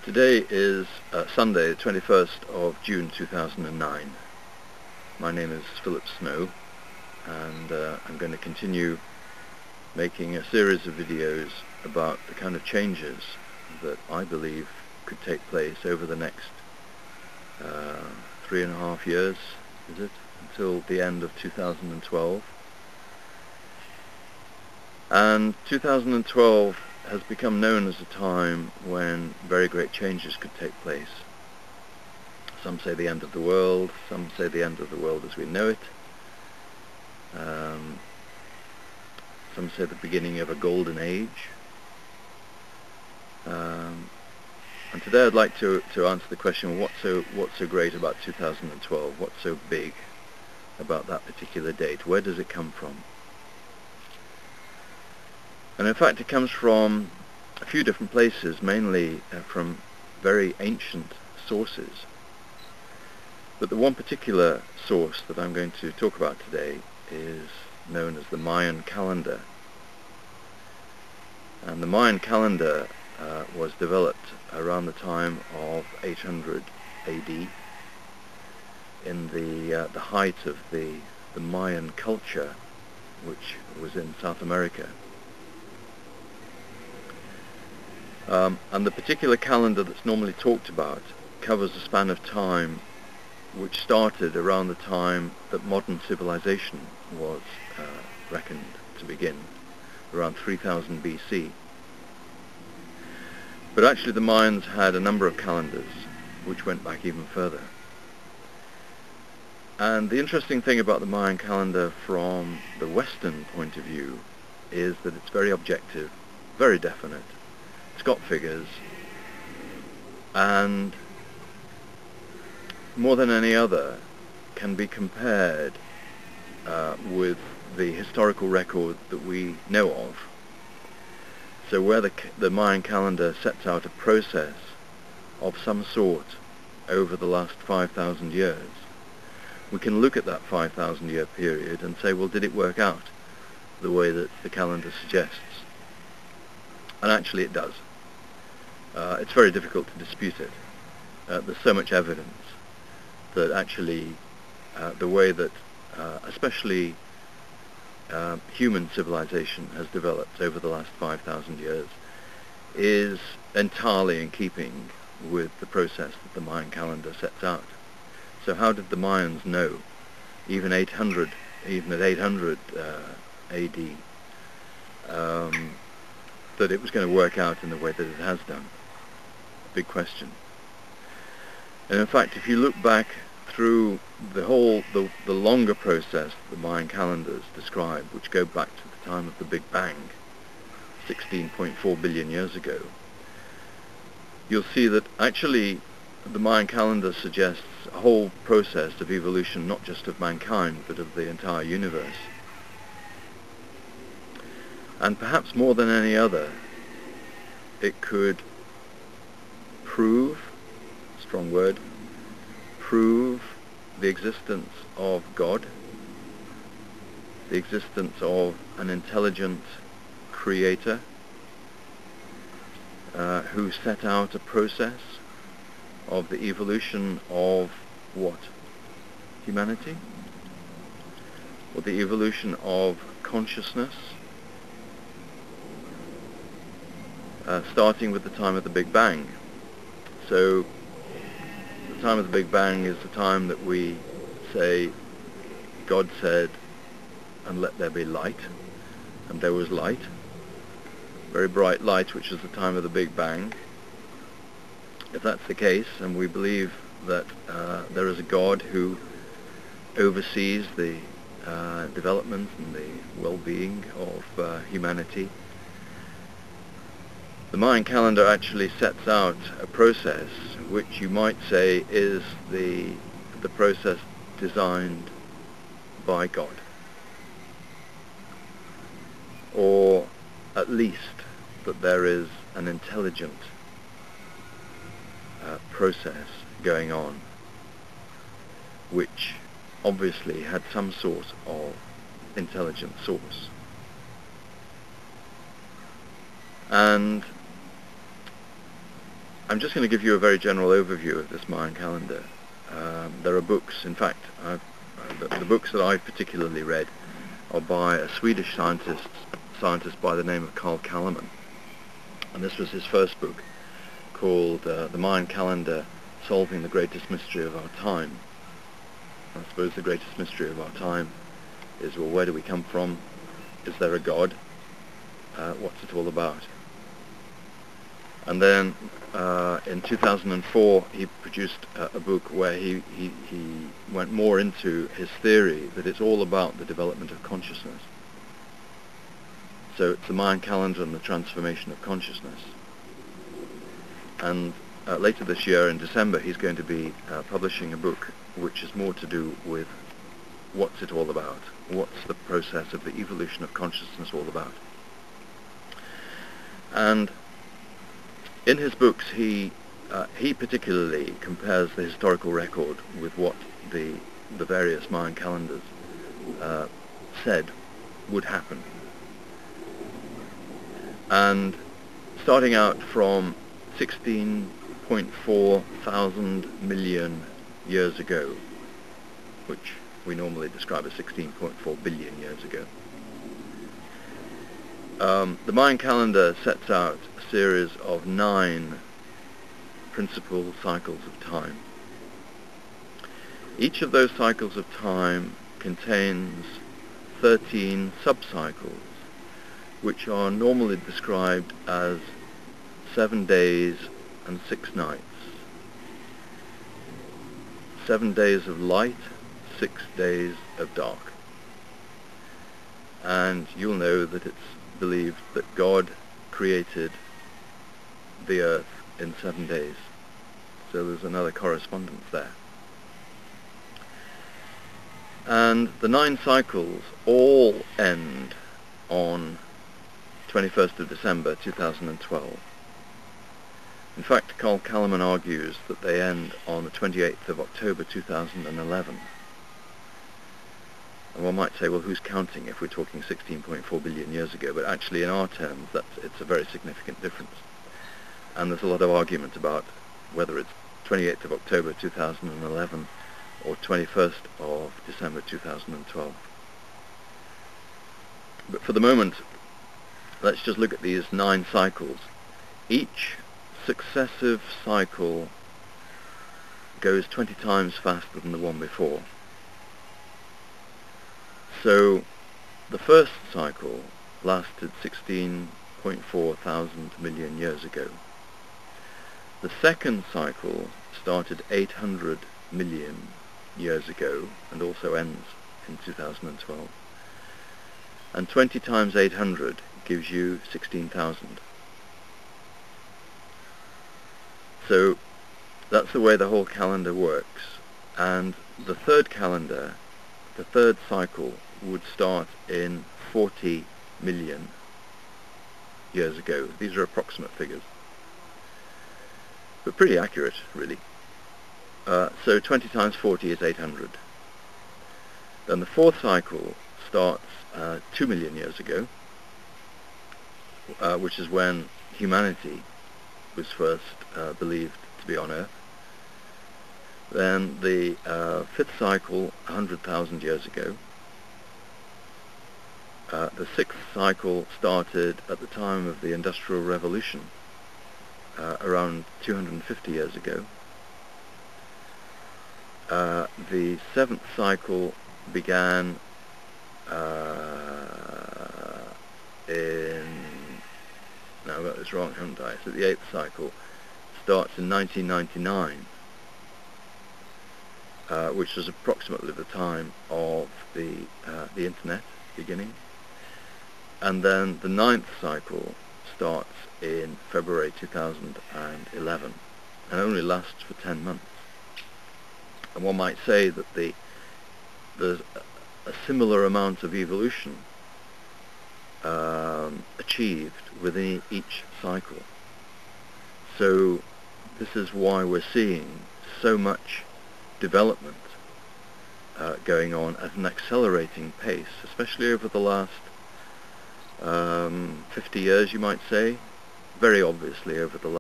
Today is Sunday, the 21st of June 2009. My name is Philip Snow, and I'm going to continue making a series of videos about the kind of changes that I believe could take place over the next 3.5 years, is it, until the end of 2012. And 2012 has become known as a time when very great changes could take place. Some say the end of the world, some say the end of the world as we know it. Some say the beginning of a golden age. And today I'd like to answer the question, what's so great about 2012? What's so big about that particular date? Where does it come from? And in fact it comes from a few different places, mainly from very ancient sources. But the one particular source that I'm going to talk about today is known as the Mayan calendar. And the Mayan calendar was developed around the time of 800 AD in the height of the Mayan culture, which was in South America. And the particular calendar that's normally talked about covers a span of time which started around the time that modern civilization was reckoned to begin, around 3000 BC. But actually the Mayans had a number of calendars which went back even further. And the interesting thing about the Mayan calendar from the Western point of view is that it's very objective, very definite. It's got figures, and more than any other can be compared with the historical record that we know of. So where the Mayan calendar sets out a process of some sort over the last 5,000 years, we can look at that 5,000 year period and say, well, did it work out the way that the calendar suggests? And actually it does. It's very difficult to dispute it. There's so much evidence that actually the way that especially human civilization has developed over the last 5,000 years is entirely in keeping with the process that the Mayan calendar sets out. So how did the Mayans know, even at 800 AD, that it was going to work out in the way that it has done? Big question. And in fact, if you look back through the longer process the Mayan calendars describe, which go back to the time of the Big Bang, 16.4 billion years ago, you'll see that actually the Mayan calendar suggests a whole process of evolution, not just of mankind, but of the entire universe. And perhaps more than any other, it could prove, strong word, prove the existence of God, the existence of an intelligent creator who set out a process of the evolution of what? Humanity? Or the evolution of consciousness, starting with the time of the Big Bang. So the time of the Big Bang is the time that we say God said, and let there be light, and there was light, very bright light, which is the time of the Big Bang. If that's the case, and we believe that there is a God who oversees the development and the well-being of humanity, the Mayan calendar actually sets out a process which you might say is the process designed by God, or at least that there is an intelligent process going on which obviously had some sort of intelligent source. And I'm just going to give you a very general overview of this Mayan calendar. There are books, in fact, the books that I've particularly read are by a Swedish scientist by the name of Carl Kalleman. And this was his first book, called The Mayan Calendar, Solving the Greatest Mystery of Our Time. I suppose the greatest mystery of our time is, well, where do we come from? Is there a God? What's it all about? And then in 2004 he produced a book where he went more into his theory that it's all about the development of consciousness. So it's the Mayan calendar and the transformation of consciousness. And later this year, in December, he's going to be publishing a book which is more to do with what's it all about, what's the process of the evolution of consciousness all about. And in his books, he particularly compares the historical record with what the various Mayan calendars said would happen. And starting out from 16.4 thousand million years ago, which we normally describe as 16.4 billion years ago, the Mayan calendar sets out a series of 9 principal cycles of time. Each of those cycles of time contains 13 subcycles, which are normally described as 7 days and 6 nights. 7 days of light, 6 days of dark. And you'll know that it's believed that God created the earth in 7 days. So there's another correspondence there. And the 9 cycles all end on 21st of December 2012. In fact, Carl Kalleman argues that they end on the 28th of October 2011. And one might say, well, who's counting if we're talking 16.4 billion years ago? But actually, in our terms, it's a very significant difference. And there's a lot of argument about whether it's 28th of October 2011 or 21st of December 2012. But for the moment, let's just look at these 9 cycles. Each successive cycle goes 20 times faster than the one before. So the first cycle lasted 16.4 thousand million years ago. The second cycle started 800 million years ago and also ends in 2012. And 20 times 800 gives you 16,000. So that's the way the whole calendar works. And the third calendar, the third cycle, would start in 40 million years ago. These are approximate figures, but pretty accurate, really. So 20 times 40 is 800. Then the fourth cycle starts 2 million years ago, which is when humanity was first believed to be on Earth. Then the fifth cycle, 100,000 years ago. The sixth cycle started at the time of the Industrial Revolution, around 250 years ago. The seventh cycle began now I got this wrong, haven't I? So the eighth cycle starts in 1999, which was approximately the time of the internet beginning. And then the ninth cycle starts in February 2011 and only lasts for 10 months. And one might say that there's a similar amount of evolution achieved within each cycle. So this is why we're seeing so much development going on at an accelerating pace, especially over the last 50 years, you might say, very obviously over the last